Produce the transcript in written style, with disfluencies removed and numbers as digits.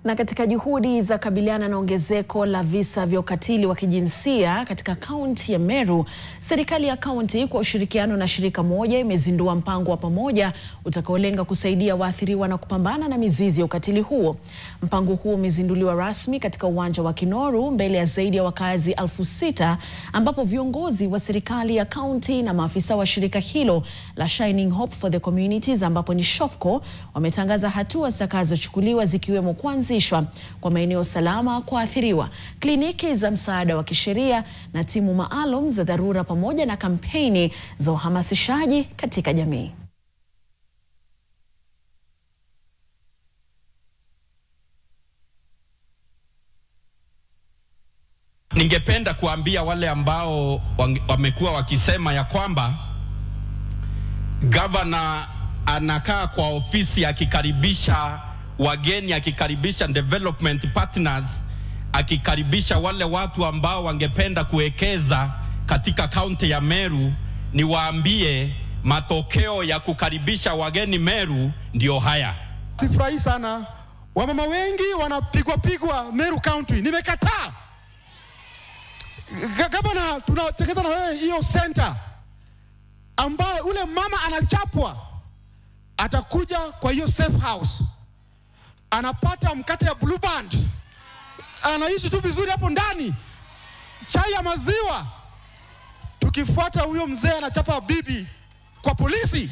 Na katika juhudi za kabiliana na ongezeko la visa vya ukatili wa kijinsia katika kaunti ya Meru, serikali ya kaunti kwa ushirikiano na shirika moja imezindua mpango wa pamoja utakaolenga kusaidia waathiriwa na kupambana na mizizi ya ukatili huo. Mpango huo umezinduliwa rasmi katika uwanja wa Kinoru mbele ya zaidi ya wakazi 6,000 ambapo viongozi wa serikali ya kaunti na maafisa wa shirika hilo la Shining Hope for the Communities ambapo ni SHOFCO wametangaza hatua zitakazochukuliwa zikiwemo kuanzishwa kwa maeneo salama kwa athiriwa, kliniki za msaada wa kisheria na timu maalum za dharura pamoja na kampeni za uhamasishaji katika jamii. Ningependa kuambia wale ambao wamekuwa wakisema ya kwamba gavana anakaa kwa ofisi akikaribisha wageni, akikaribisha development partners, akikaribisha wale watu ambao wangependa kuwekeza katika kaunti ya Meru, niwaambie matokeo ya kukaribisha wageni Meru ndio haya. Sifurahi sana. Wamama wengi wanapigwa Meru County. Nimekataa. Gavana, tunatekeleza na wewe hiyo center ambayo ule mama anachapwa atakuja kwa hiyo safe house, anapata mkate ya Blue Band, anaishi tu vizuri hapo ndani, chai ya maziwa. Tukifuata huyo mzee anachapa bibi kwa polisi.